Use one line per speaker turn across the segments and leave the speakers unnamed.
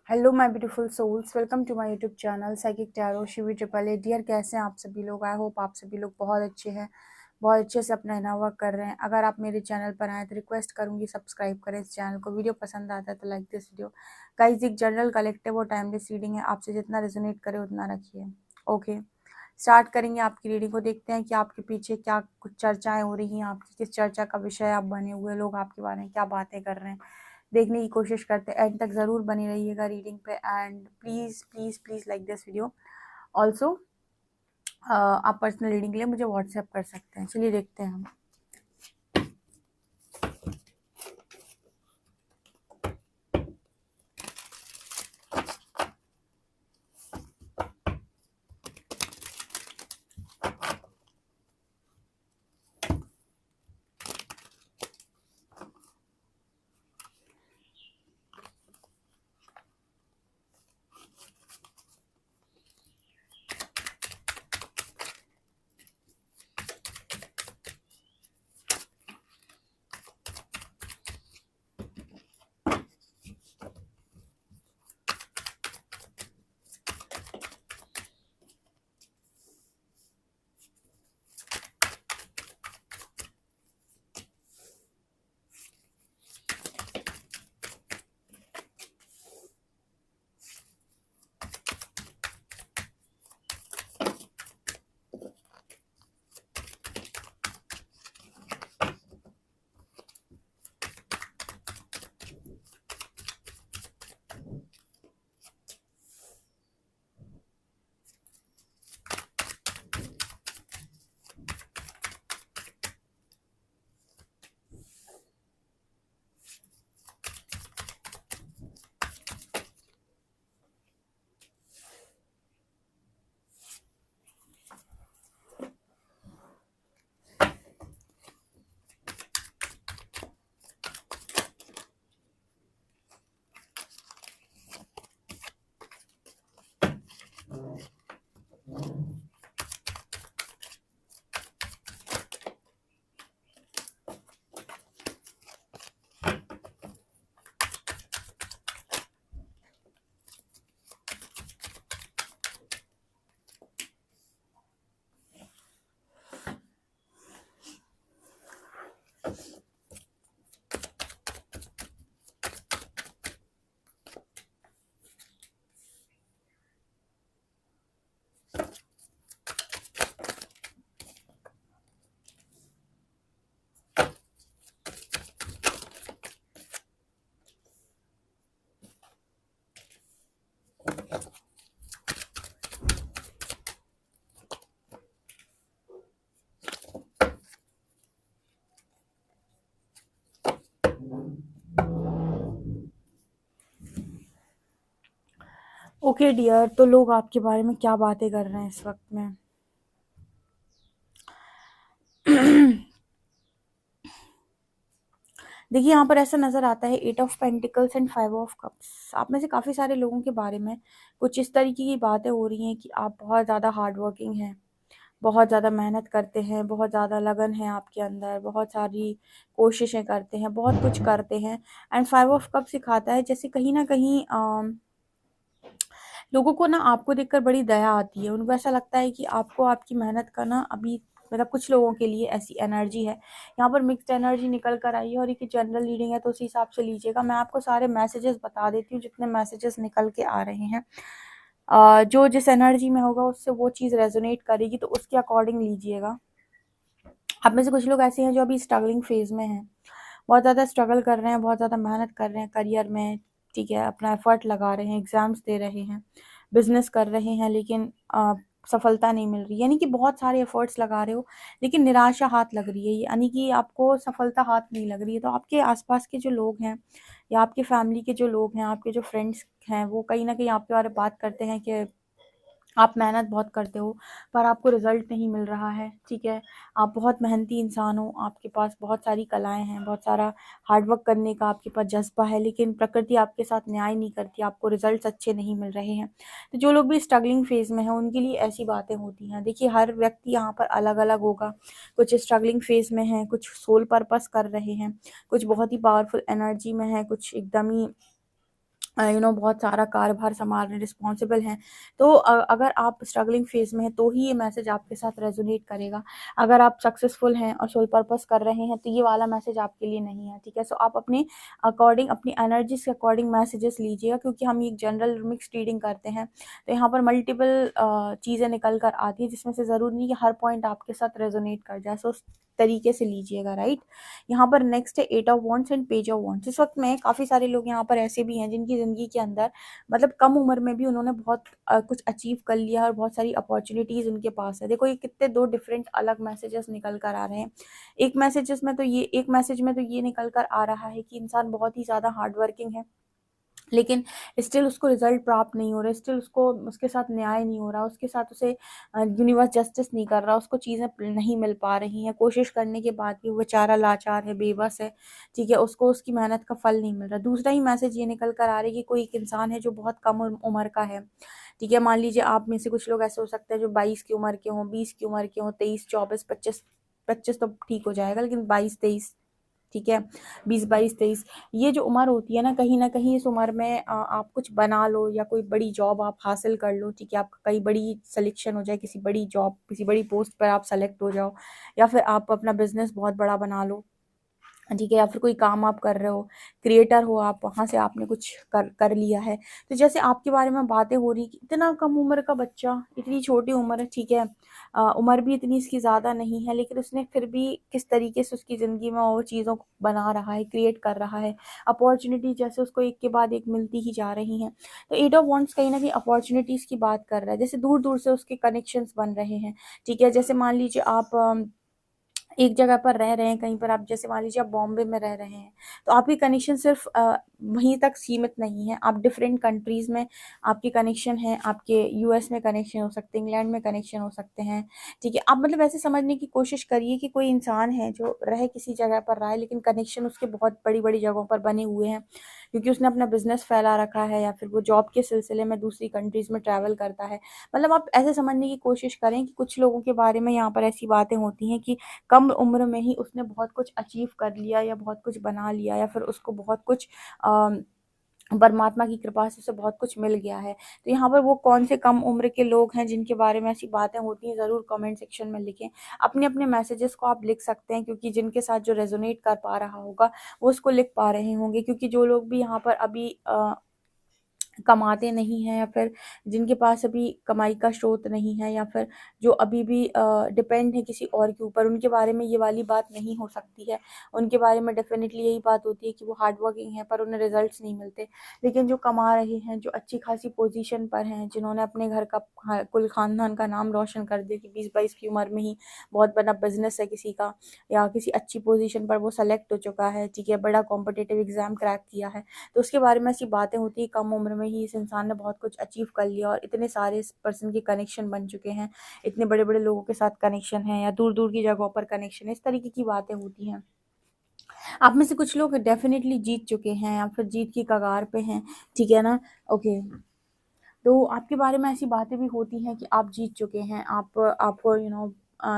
Hello my beautiful souls, welcome to my YouTube channel psychic tarot Shivi triple A. Dear, कैसे हैं आप सभी लोग? आई होप आप सभी लोग बहुत अच्छे हैं, बहुत अच्छे से अपना इना वर्क कर रहे हैं। अगर आप मेरे चैनल पर आए तो रिक्वेस्ट करूंगी सब्सक्राइब करें इस चैनल को। वीडियो पसंद आता है तो लाइक दिस वीडियो। गाइस, एक जनरल कलेक्टिव और टाइमलेस रीडिंग है, आपसे जितना रेजोनेट करे उतना रखिए। ओके, स्टार्ट करेंगे आपकी रीडिंग को। देखते हैं कि आपके पीछे क्या कुछ चर्चाएं हो रही हैं, आपकी किस चर्चा का विषय आप बने हुए, लोग आपके बारे में क्या बातें कर रहे हैं, देखने की कोशिश करते हैं। एंड तक ज़रूर बनी रहिएगा रीडिंग पे। And please please please like this video also. आप पर्सनल रीडिंग के लिए मुझे व्हाट्सएप कर सकते हैं। चलिए देखते हैं हम। ओके डियर, तो लोग आपके बारे में क्या बातें कर रहे हैं इस वक्त में? देखिए, यहाँ पर ऐसा नज़र आता है 8 of pentacles and 5 of cups. आप में से काफ़ी सारे लोगों के बारे में कुछ इस तरीके की बातें हो रही हैं कि आप बहुत ज़्यादा हार्ड वर्किंग हैं, बहुत ज़्यादा मेहनत करते हैं, बहुत ज़्यादा लगन है आपके अंदर, बहुत सारी कोशिशें करते हैं, बहुत कुछ करते हैं। एंड 5 ऑफ कप सिखाता है जैसे कहीं न कहीं लोगों को ना आपको देखकर बड़ी दया आती है। उनको ऐसा लगता है कि आपको आपकी मेहनत का ना अभी मतलब कुछ लोगों के लिए ऐसी एनर्जी है। यहाँ पर मिक्स्ड एनर्जी निकल कर आई है और एक जनरल रीडिंग है तो उसी हिसाब से लीजिएगा। मैं आपको सारे मैसेजेस बता देती हूँ जितने मैसेजेस निकल के आ रहे हैं। जो जिस एनर्जी में होगा उससे वो चीज़ रेजोनेट करेगी, तो उसके अकॉर्डिंग लीजिएगा। आप में से कुछ लोग ऐसे हैं जो अभी स्ट्रगलिंग फेज़ में हैं, बहुत ज़्यादा स्ट्रगल कर रहे हैं, बहुत ज़्यादा मेहनत कर रहे हैं करियर में, ठीक है? अपना एफ़र्ट लगा रहे हैं, एग्ज़ाम्स दे रहे हैं, बिज़नेस कर रहे हैं, लेकिन सफलता नहीं मिल रही। यानी कि बहुत सारे एफ़र्ट्स लगा रहे हो, लेकिन निराशा हाथ लग रही है। यानी कि आपको सफलता हाथ नहीं लग रही है। तो आपके आस-पास के जो लोग हैं या आपकी फ़ैमिली के जो लोग हैं, आपके जो फ्रेंड्स हैं, वो कहीं न कहीं आपके बारे में बात करते हैं कि आप मेहनत बहुत करते हो पर आपको रिज़ल्ट नहीं मिल रहा है, ठीक है? आप बहुत मेहनती इंसान हो, आपके पास बहुत सारी कलाएँ हैं, बहुत सारा हार्ड वर्क करने का आपके पास जज़्बा है, लेकिन प्रकृति आपके साथ न्याय नहीं करती, आपको रिज़ल्ट्स अच्छे नहीं मिल रहे हैं। तो जो लोग भी स्ट्रगलिंग फ़ेज़ में हैं, उनके लिए ऐसी बातें होती हैं। देखिए, हर व्यक्ति यहाँ पर अलग-अलग होगा। कुछ स्ट्रगलिंग फ़ेज़ में हैं, कुछ सोल पर्पस कर रहे हैं, कुछ बहुत ही पावरफुल एनर्जी में हैं, कुछ एकदम ही बहुत सारा कार्यभार संभाल रहे हैं, रिस्पॉन्सिबल हैं। तो अगर आप स्ट्रगलिंग फेज़ में हैं तो ही ये मैसेज आपके साथ रेज़ोनेट करेगा। अगर आप सक्सेसफुल हैं और सोल पर्पस कर रहे हैं तो ये वाला मैसेज आपके लिए नहीं है, ठीक है? सो आप अपने अकॉर्डिंग, अपनी एनर्जीज़ के अकॉर्डिंग मैसेजेस लीजिएगा, क्योंकि हम एक जनरल मिक्स्ड रीडिंग करते हैं। तो यहाँ पर मल्टीपल चीज़ें निकल कर आती हैं, जिसमें से ज़रूरी नहीं कि हर पॉइंट आपके साथ रेज़ोनेट कर जाए। सो उस तरीके से लीजिएगा, राइट? यहाँ पर नेक्स्ट है 8 of wands and page of wands. इस वक़्त में काफ़ी सारे लोग यहाँ पर ऐसे भी हैं जिनकी ज़िंदगी के अंदर मतलब कम उम्र में भी उन्होंने बहुत कुछ अचीव कर लिया और बहुत सारी अपॉर्च्युनिटीज़ उनके पास है। देखो ये कितने 2 डिफरेंट अलग मैसेजेस निकल कर आ रहे हैं। एक मैसेज में तो ये निकल कर आ रहा है कि इंसान बहुत ही ज़्यादा हार्ड वर्किंग है, लेकिन स्टिल उसको रिज़ल्ट प्राप्त नहीं हो रहा, स्टिल उसको उसके साथ न्याय नहीं हो रहा, उसके साथ उसे यूनिवर्स जस्टिस नहीं कर रहा, उसको चीज़ें नहीं मिल पा रही हैं, कोशिश करने के बाद भी वो बेचारा लाचार है, बेबस है, ठीक है? उसको उसकी मेहनत का फल नहीं मिल रहा। दूसरा ही मैसेज ये निकल कर आ रहा है कि कोई एक इंसान है जो बहुत कम उम्र का है, ठीक है? मान लीजिए आप में से कुछ लोग ऐसे हो सकते हैं जो 22 की उम्र के हों, 20 की उम्र के हों, 23, 24, 25, 25 तो ठीक हो जाएगा, लेकिन 22, 23, ठीक है? 20, 22, 23, ये जो उम्र होती है ना, कहीं न कहीं इस उम्र में आप कुछ बना लो या कोई बड़ी जॉब आप हासिल कर लो, ठीक है? आपका कहीं बड़ी सिलेक्शन हो जाए, किसी बड़ी जॉब, किसी बड़ी पोस्ट पर आप सेलेक्ट हो जाओ, या फिर आप अपना बिज़नेस बहुत बड़ा बना लो। ठीक है, या फिर कोई काम आप कर रहे हो, क्रिएटर हो आप, वहाँ से आपने कुछ कर कर लिया है। तो जैसे आपके बारे में बातें हो रही कि इतना कम उम्र का बच्चा, इतनी छोटी उम्र है, ठीक है? उम्र भी इतनी इसकी ज़्यादा नहीं है, लेकिन उसने फिर भी किस तरीके से उसकी ज़िंदगी में वो चीज़ों को बना रहा है, क्रिएट कर रहा है। अपॉर्च्युनिटी जैसे उसको एक के बाद एक मिलती ही जा रही हैं। तो एट ऑफ वांड्स कहीं न कहीं अपॉर्च्युनिटीज़ की बात कर रहा है। जैसे दूर-दूर से उसके कनेक्शंस बन रहे हैं, ठीक है? जैसे मान लीजिए आप एक जगह पर रह रहे हैं, कहीं पर आप जैसे मान लीजिए आप बॉम्बे में रह रहे हैं, तो आपकी कनेक्शन सिर्फ़ वहीं तक सीमित नहीं है, आप डिफरेंट कंट्रीज़ में आपके कनेक्शन हैं, आपके यूएस में कनेक्शन हो सकते हैं, इंग्लैंड में कनेक्शन हो सकते हैं, ठीक है? आप मतलब ऐसे समझने की कोशिश करिए कि कोई इंसान है जो रह किसी जगह पर रहा है, लेकिन कनेक्शन उसके बहुत बड़ी-बड़ी जगहों पर बने हुए हैं, क्योंकि उसने अपना बिज़नेस फैला रखा है या फिर वो जॉब के सिलसिले में दूसरी कंट्रीज़ में ट्रैवल करता है। मतलब आप ऐसे समझने की कोशिश करें कि कुछ लोगों के बारे में यहाँ पर ऐसी बातें होती हैं कि कम उम्र में ही उसने बहुत कुछ अचीव कर लिया या बहुत कुछ बना लिया, या फिर उसको बहुत कुछ परमात्मा की कृपा से उसे बहुत कुछ मिल गया है। तो यहाँ पर वो कौन से कम उम्र के लोग हैं जिनके बारे में ऐसी बातें होती हैं, ज़रूर कमेंट सेक्शन में लिखें। अपने-अपने मैसेजेस को आप लिख सकते हैं, क्योंकि जिनके साथ जो रेज़ोनेट कर पा रहा होगा, वो उसको लिख पा रहे होंगे, क्योंकि जो लोग भी यहाँ पर अभी कमाते नहीं हैं, या फिर जिनके पास अभी कमाई का स्रोत नहीं है, या फिर जो अभी भी डिपेंड है किसी और के ऊपर, उनके बारे में ये वाली बात नहीं हो सकती है। उनके बारे में डेफ़िनेटली यही बात होती है कि वो हार्ड वर्किंग है पर उन्हें रिज़ल्ट्स नहीं मिलते। लेकिन जो कमा रहे हैं, जो अच्छी खासी पोज़ीशन पर हैं, जिन्होंने अपने घर का कुल ख़ानदान का नाम रोशन कर दिया कि 20-22 की उम्र में ही बहुत बड़ा बिज़नेस है किसी का, या किसी अच्छी पोज़ीशन पर वो सेलेक्ट हो चुका है, ठीक है, बड़ा कॉम्पिटिटिव एग्ज़ाम क्रैक किया है। तो उसके बारे में ऐसी बातें होती हैं, कम उम्र में ही इस इंसान ने बहुत कुछ अचीव कर लिया और इतने सारे इस पर्सन के कनेक्शन बन चुके हैं, इतने बड़े-बड़े लोगों के साथ कनेक्शन है, या दूर-दूर की जगहों पर कनेक्शन है, इस तरीके की बातें होती हैं। आप में से कुछ लोग डेफ़िनिटली जीत चुके हैं या फिर जीत की कगार पे हैं, ठीक है ना? ओके। तो आपके बारे में ऐसी बातें भी होती हैं कि आप जीत चुके हैं, आप आपको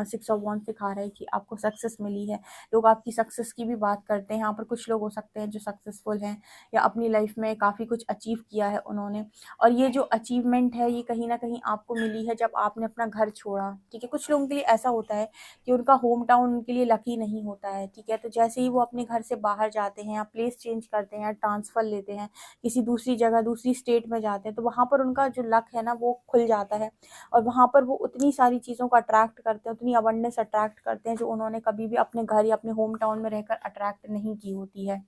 6 ऑफ वांड्स दिखा रहा है कि आपको सक्सेस मिली है। लोग आपकी सक्सेस की भी बात करते हैं, यहाँ पर कुछ लोग हो सकते हैं जो सक्सेसफुल हैं या अपनी लाइफ में काफ़ी कुछ अचीव किया है उन्होंने, और ये जो अचीवमेंट है ये कहीं न कहीं आपको मिली है जब आपने अपना घर छोड़ा, ठीक है? कुछ लोगों के लिए ऐसा होता है कि उनका होम टाउन उनके लिए लकी नहीं होता है, ठीक है? तो जैसे ही वो अपने घर से बाहर जाते हैं या प्लेस चेंज करते हैं या ट्रांसफ़र लेते हैं, किसी दूसरी जगह, दूसरी स्टेट में जाते हैं, तो वहाँ पर उनका जो लक है ना वो खुल जाता है, और वहाँ पर वो उतनी सारी चीज़ों को अट्रैक्ट करते हैं, उतनी अबंडेंस अट्रैक्ट करते हैं जो उन्होंने कभी भी अपने घर या अपने होम टाउन में रहकर अट्रैक्ट नहीं की होती है।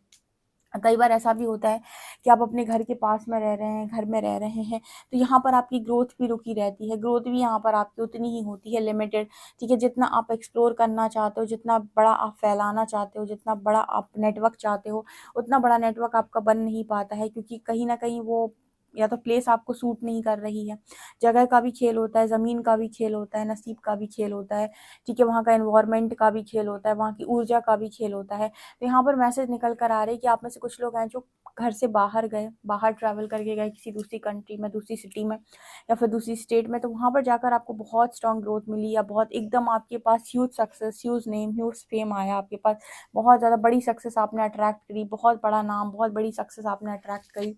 कई बार ऐसा भी होता है कि आप अपने घर के पास में रह रहे हैं, घर में रह रहे हैं, तो यहाँ पर आपकी ग्रोथ भी रुकी रहती है, ग्रोथ भी यहाँ पर आपकी उतनी ही होती है, लिमिटेड, ठीक है? जितना आप एक्सप्लोर करना चाहते हो, जितना बड़ा आप फैलाना चाहते हो, जितना बड़ा आप नेटवर्क चाहते हो, उतना बड़ा नेटवर्क आपका बन नहीं पाता है, क्योंकि कहीं न कहीं वो या तो प्लेस आपको सूट नहीं कर रही है। जगह का भी खेल होता है, ज़मीन का भी खेल होता है, नसीब का भी खेल होता है, ठीक है? वहाँ का एनवायरनमेंट का भी खेल होता है, वहाँ की ऊर्जा का भी खेल होता है। तो यहाँ पर मैसेज निकल कर आ रहे हैं कि आप में से कुछ लोग हैं जो घर से बाहर गए, बाहर ट्रैवल करके गए किसी दूसरी कंट्री में, दूसरी सिटी में या फिर दूसरी स्टेट में, तो वहाँ पर जाकर आपको बहुत स्ट्रॉन्ग ग्रोथ मिली, या बहुत एकदम आपके पास huge success, huge name, huge fame आया आपके पास, बहुत ज़्यादा बड़ी सक्सेस आपने अट्रैक्ट करी, बहुत बड़ा नाम, बहुत बड़ी सक्सेस आपने अट्रैक्ट करी।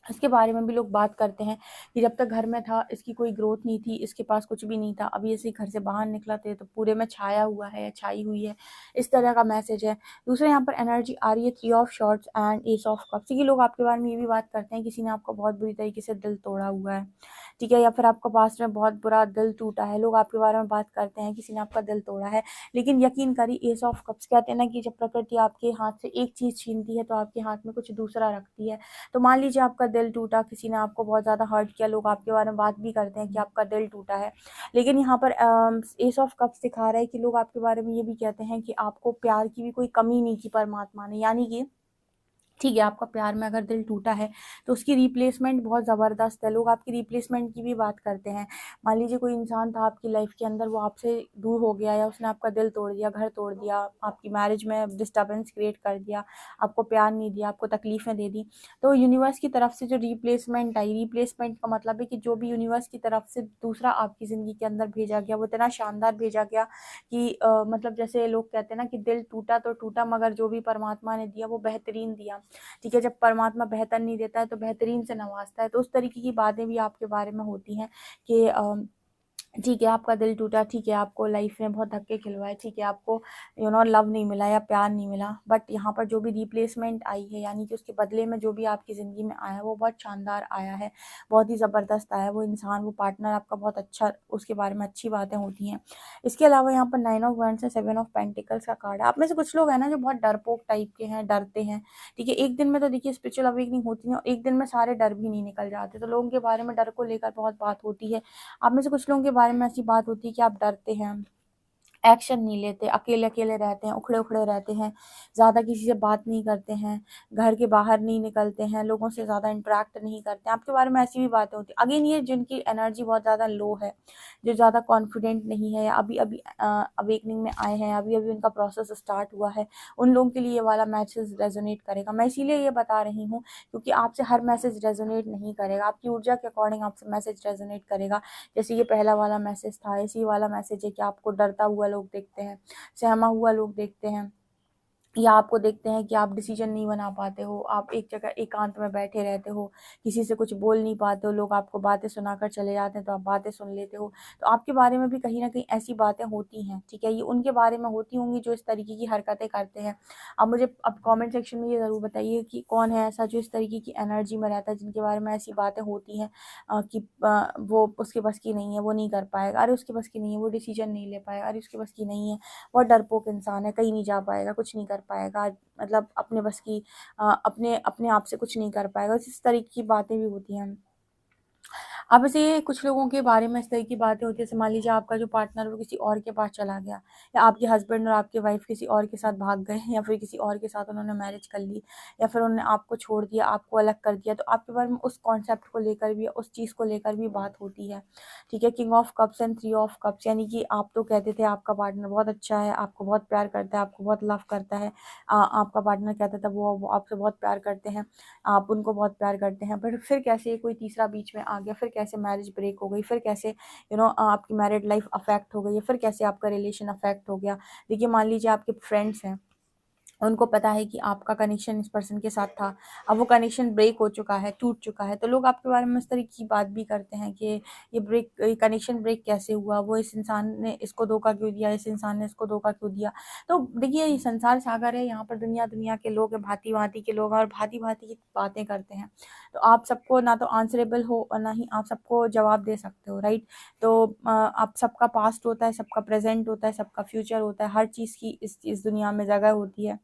इसके बारे में भी लोग बात करते हैं कि जब तक घर में था इसकी कोई ग्रोथ नहीं थी, इसके पास कुछ भी नहीं था, अभी ऐसे ही घर से बाहर निकला थे तो पूरे में छाया हुआ है या छाई हुई है, इस तरह का मैसेज है। दूसरा यहाँ पर एनर्जी आ रही है 3 of shorts and S of cups. ये लोग आपके बारे में ये भी बात करते हैं किसी ने आपको बहुत बुरी तरीके से दिल तोड़ा हुआ है, ठीक है, या फिर आपका पास्ट में बहुत बुरा दिल टूटा है। लोग आपके बारे में बात करते हैं किसी ने आपका दिल तोड़ा है, लेकिन यकीन करिए एस ऑफ कप्स कहते हैं ना कि जब प्रकृति आपके हाथ से एक चीज़ छीनती है तो आपके हाथ में कुछ दूसरा रखती है। तो मान लीजिए आपका दिल टूटा, किसी ने आपको बहुत ज़्यादा हर्ट किया, लोग आपके बारे में बात भी करते हैं कि आपका दिल टूटा है, लेकिन यहाँ पर एस ऑफ कप्स दिखा रहा है कि लोग आपके बारे में ये भी कहते हैं कि आपको प्यार की भी कोई कमी नहीं की परमात्मा ने, यानी कि ठीक है, आपका प्यार में अगर दिल टूटा है तो उसकी रिप्लेसमेंट बहुत ज़बरदस्त है। लोग आपकी रिप्लेसमेंट की भी बात करते हैं। मान लीजिए कोई इंसान था आपकी लाइफ के अंदर, वो आपसे दूर हो गया या उसने आपका दिल तोड़ दिया, घर तोड़ दिया, आपकी मैरिज में डिस्टर्बेंस क्रिएट कर दिया, आपको प्यार नहीं दिया, आपको तकलीफ़ें दे दी, तो यूनिवर्स की तरफ से जो रिप्लेसमेंट आई, रिप्लेसमेंट का मतलब है कि जो भी यूनिवर्स की तरफ से दूसरा आपकी ज़िंदगी के अंदर भेजा गया वो इतना शानदार भेजा गया कि मतलब जैसे लोग कहते हैं ना कि दिल टूटा तो टूटा मगर जो भी परमात्मा ने दिया वो बेहतरीन दिया, ठीक है। जब परमात्मा बेहतर नहीं देता है तो बेहतरीन से नवाजता है। तो उस तरीके की बातें भी आपके बारे में होती हैं कि ठीक है, आपका दिल टूटा, ठीक है, आपको लाइफ में बहुत धक्के खिलवाए, ठीक है, आपको लव नहीं मिला या प्यार नहीं मिला, बट यहाँ पर जो भी रिप्लेसमेंट आई है यानी कि उसके बदले में जो भी आपकी ज़िंदगी में आया है वो बहुत शानदार आया है, बहुत ही ज़बरदस्त आया है। वो इंसान, वो पार्टनर आपका बहुत अच्छा, उसके बारे में अच्छी बातें होती हैं। इसके अलावा यहाँ पर 9 ऑफ वंड्स है, 7 ऑफ पेंटिकल्स का कार्ड है। आप में से कुछ लोग हैं ना जो बहुत डरपोक टाइप के हैं, डरते हैं, ठीक है। एक दिन में तो देखिए स्पिरिचुअल अवेकनिंग होती है और एक दिन में सारे डर भी नहीं निकल जाते, तो लोगों के बारे में डर को लेकर बहुत बात होती है। आप में से कुछ लोगों के बारे में ऐसी बात होती है कि आप डरते हैं, एक्शन नहीं लेते, अकेले-अकेले रहते हैं, उखड़े-उखड़े रहते हैं, ज़्यादा किसी से बात नहीं करते हैं, घर के बाहर नहीं निकलते हैं, लोगों से ज़्यादा इंटरैक्ट नहीं करते हैं। आपके बारे में ऐसी भी बातें होती हैं। अगेन ये जिनकी एनर्जी बहुत ज़्यादा लो है, जो ज़्यादा कॉन्फिडेंट नहीं है या अभी-अभी अवेकनिंग में आए हैं, अभी-अभी उनका प्रोसेस स्टार्ट हुआ है, उन लोगों के लिए ये वाला मैसेज रेज़ोनेट करेगा। मैं इसीलिए ये बता रही हूँ क्योंकि आपसे हर मैसेज रेज़ोनेट नहीं करेगा, आपकी ऊर्जा के अकॉर्डिंग आपसे मैसेज रेज़ोनेट करेगा। जैसे ये पहला वाला मैसेज था, ऐसे ही वाला मैसेज है कि आपको डरता हुआ लोग देखते हैं, सहमा हुआ लोग देखते हैं, या आपको देखते हैं कि आप डिसीजन नहीं बना पाते हो, आप एक जगह एकांत में बैठे रहते हो, किसी से कुछ बोल नहीं पाते हो, लोग आपको बातें सुनाकर चले जाते हैं तो आप बातें सुन लेते हो। तो आपके बारे में भी कहीं न कहीं ऐसी बातें होती हैं, ठीक है? ये उनके बारे में होती होंगी जो इस तरीके की हरकतें करते हैं। अब मुझे अब कमेंट सेक्शन में ये ज़रूर बताइए कि कौन है ऐसा जो इस तरीके की एनर्जी में रहता है, जिनके बारे में ऐसी बातें होती हैं कि वो उसके बस की नहीं है, वो नहीं कर पाएगा, अरे उसके बस की नहीं है, वो डिसीजन नहीं ले पाएगा, अरे उसके बस की नहीं है, बहुत डरपोक इंसान है, कहीं नहीं जा पाएगा, कुछ नहीं कर पाएगा, मतलब अपने बस की अपने अपने आप से कुछ नहीं कर पाएगा। इस तरीके की बातें भी होती हैं। अब ऐसे कुछ लोगों के बारे में इस तरह की बातें होती हैं, जैसे मान लीजिए आपका जो पार्टनर वो किसी और के पास चला गया, या आपके हस्बैंड और आपके वाइफ किसी और के साथ भाग गए, या फिर किसी और के साथ उन्होंने मैरिज कर ली, या फिर उन्होंने आपको छोड़ दिया, आपको अलग कर दिया, तो आपके बारे में उस कॉन्सेप्ट को लेकर भी, उस चीज़ को लेकर भी बात होती है, ठीक है। King of cups and 3 of cups, यानी कि आप तो कहते थे आपका पार्टनर बहुत अच्छा है, आपको बहुत प्यार करता है, आपको बहुत लव करता है, आपका पार्टनर कहता था वो आपसे बहुत प्यार करते हैं, आप उनको बहुत प्यार करते हैं, पर फिर कैसे कोई तीसरा बीच में आ गया, फिर कैसे मैरिज ब्रेक हो गई, फिर कैसे आपकी मैरिड लाइफ अफेक्ट हो गई है, फिर कैसे आपका रिलेशन अफेक्ट हो गया। देखिए मान लीजिए आपके फ्रेंड्स हैं, उनको पता है कि आपका कनेक्शन इस पर्सन के साथ था, अब वो कनेक्शन ब्रेक हो चुका है, टूट चुका है, तो लोग आपके बारे में इस तरीके की बात भी करते हैं कि ये कनेक्शन ब्रेक कैसे हुआ, वो इस इंसान ने इसको धोखा क्यों दिया, इस इंसान ने इसको धोखा क्यों दिया। तो देखिए ये संसार सागर है, यहाँ पर दुनिया के लोग हैं, भांति-भांति के लोग हैं और भांति-भांति की बातें करते हैं। तो आप सबको ना तो आंसरेबल हो और ना ही आप सबको जवाब दे सकते हो, राइट? तो आप सबका पास्ट होता है, सबका प्रेज़ेंट होता है, सबका फ्यूचर होता है, हर चीज़ की इस दुनिया में जगह होती है।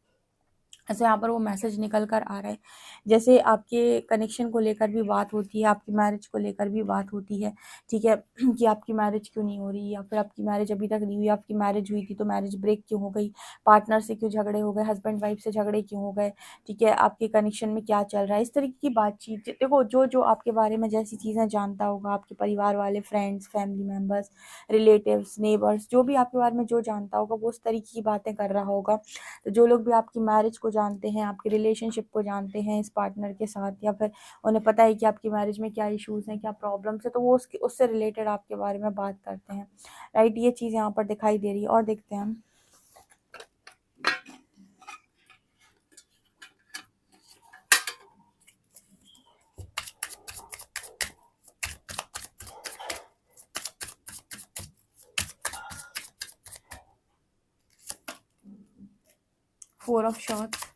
ऐसे यहाँ पर वो मैसेज निकल कर आ रहा है। जैसे आपके कनेक्शन को लेकर भी बात होती है, आपकी मैरिज को लेकर भी बात होती है, ठीक है? कि आपकी मैरिज क्यों नहीं हो रही, या फिर आपकी मैरिज अभी तक नहीं हुई, आपकी मैरिज हुई थी तो मैरिज ब्रेक क्यों हो गई, पार्टनर से क्यों झगड़े हो गए, हस्बैंड वाइफ से झगड़े क्यों हो गए, ठीक है? आपके कनेक्शन में क्या चल रहा है, इस तरीके की बातचीत। देखो जो आपके बारे में जैसी चीज़ें जानता होगा, आपके परिवार वाले, friends, family members, relatives, neighbours, जो भी आपके बारे में जो जानता होगा वो उस तरीके की बातें कर रहा होगा। तो जो लोग भी आपकी मैरिज को जानते हैं, आपके रिलेशनशिप को जानते हैं इस पार्टनर के साथ, या फिर उन्हें पता है कि आपकी मैरिज में क्या इश्यूज़ हैं, क्या प्रॉब्लम्स हैं, तो वो उससे रिलेटेड आपके बारे में बात करते हैं, राइट? ये चीज़ यहाँ पर दिखाई दे रही है। और देखते हैं हम। 4 ऑफ शॉर्ट्स,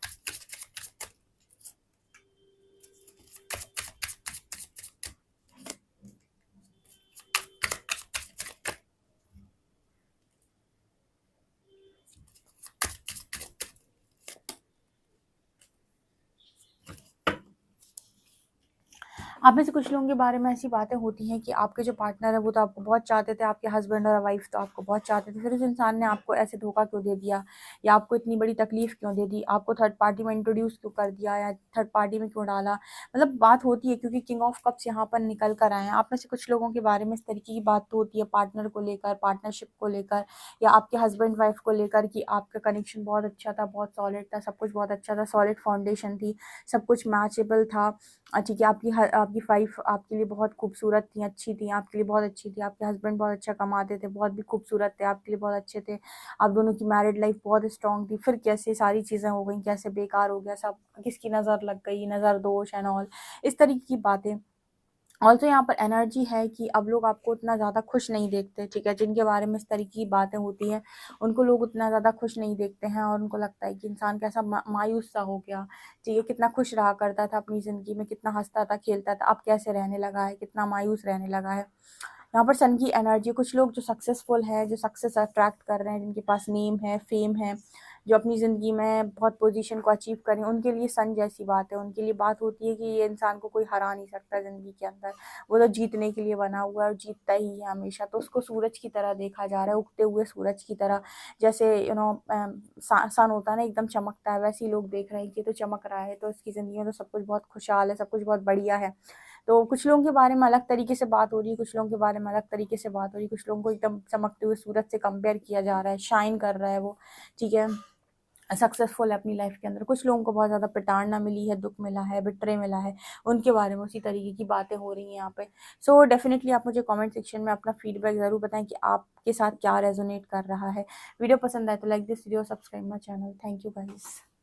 आप में से कुछ लोगों के बारे में ऐसी बातें होती हैं कि आपके जो पार्टनर है वो तो आपको बहुत चाहते थे, आपके हस्बैंड और वाइफ तो आपको बहुत चाहते थे, फिर उस इंसान ने आपको ऐसे धोखा क्यों दे दिया, या आपको इतनी बड़ी तकलीफ क्यों दे दी, आपको थर्ड पार्टी में इंट्रोड्यूस क्यों कर दिया, या थर्ड पार्टी में क्यों डाला। मतलब बात होती है, क्योंकि किंग ऑफ कप्स यहाँ पर निकल कर आए हैं। आप में से कुछ लोगों के बारे में इस तरीके की बात तो होती है पार्टनर को लेकर, पार्टनरशिप को लेकर, या आपके हस्बैंड वाइफ को लेकर कि आपका कनेक्शन बहुत अच्छा था, बहुत सॉलिड था, सब कुछ बहुत अच्छा था, सॉलिड फाउंडेशन थी, सब कुछ मैचेबल था। ठीक है, आपकी वाइफ आपके लिए बहुत खूबसूरत थी, अच्छी थी, आपके लिए बहुत अच्छी थी, आपके हस्बैंड बहुत अच्छा कमाते थे, बहुत भी खूबसूरत थे, आपके लिए बहुत अच्छे थे, आप दोनों की मैरिड लाइफ बहुत स्ट्रॉन्ग थी, फिर कैसे सारी चीज़ें हो गई, कैसे बेकार हो गया सब, किसकी नज़र लग गई, नज़र दोष एंड ऑल, इस तरीके की बातें। ऑल्सो यहाँ पर एनर्जी है कि अब लोग आपको उतना ज़्यादा खुश नहीं देखते, ठीक है, जिनके बारे में इस तरीके की बातें होती हैं उनको लोग उतना ज़्यादा खुश नहीं देखते हैं, और उनको लगता है कि इंसान कैसा मायूस सा हो गया, ठीक है, कितना खुश रहा करता था अपनी ज़िंदगी में, कितना हंसता था खेलता था, अब कैसे रहने लगा है, कितना मायूस रहने लगा है। यहाँ पर सन की एनर्जी, कुछ लोग जो सक्सेसफुल है, जो सक्सेस अट्रैक्ट कर रहे हैं, जिनके पास नेम है, फेम है, जो अपनी ज़िंदगी में बहुत पोजीशन को अचीव करें, उनके लिए सन जैसी बात है। उनके लिए बात होती है कि ये इंसान को कोई हरा नहीं सकता ज़िंदगी के अंदर, वो तो जीतने के लिए बना हुआ है और जीतता ही है हमेशा। तो उसको सूरज की तरह देखा जा रहा है, उगते हुए सूरज की तरह, जैसे सन होता है ना, एकदम चमकता है, वैसे ही लोग देख रहे हैं कि ये तो चमक रहा है, तो इसकी ज़िंदगी में तो सब कुछ बहुत खुशहाल है, सब कुछ बहुत बढ़िया है। तो कुछ लोगों के बारे में अलग तरीके से बात हो रही है, कुछ लोगों के बारे में अलग तरीके से बात हो रही है, कुछ लोगों को एकदम चमकते हुए सूरज से कंपेयर किया जा रहा है, शाइन कर रहा है वो, ठीक है, सक्सेसफुल है अपनी लाइफ के अंदर। कुछ लोगों को बहुत ज़्यादा प्रताड़ना मिली है, दुख मिला है, बिट्रे मिला है, उनके बारे में उसी तरीके की बातें हो रही हैं यहाँ पे। सो डेफिनेटली आप मुझे कमेंट सेक्शन में अपना फीडबैक ज़रूर बताएं कि आपके साथ क्या रेजोनेट कर रहा है। वीडियो पसंद आए तो like this video, subscribe my channel. Thank you guys.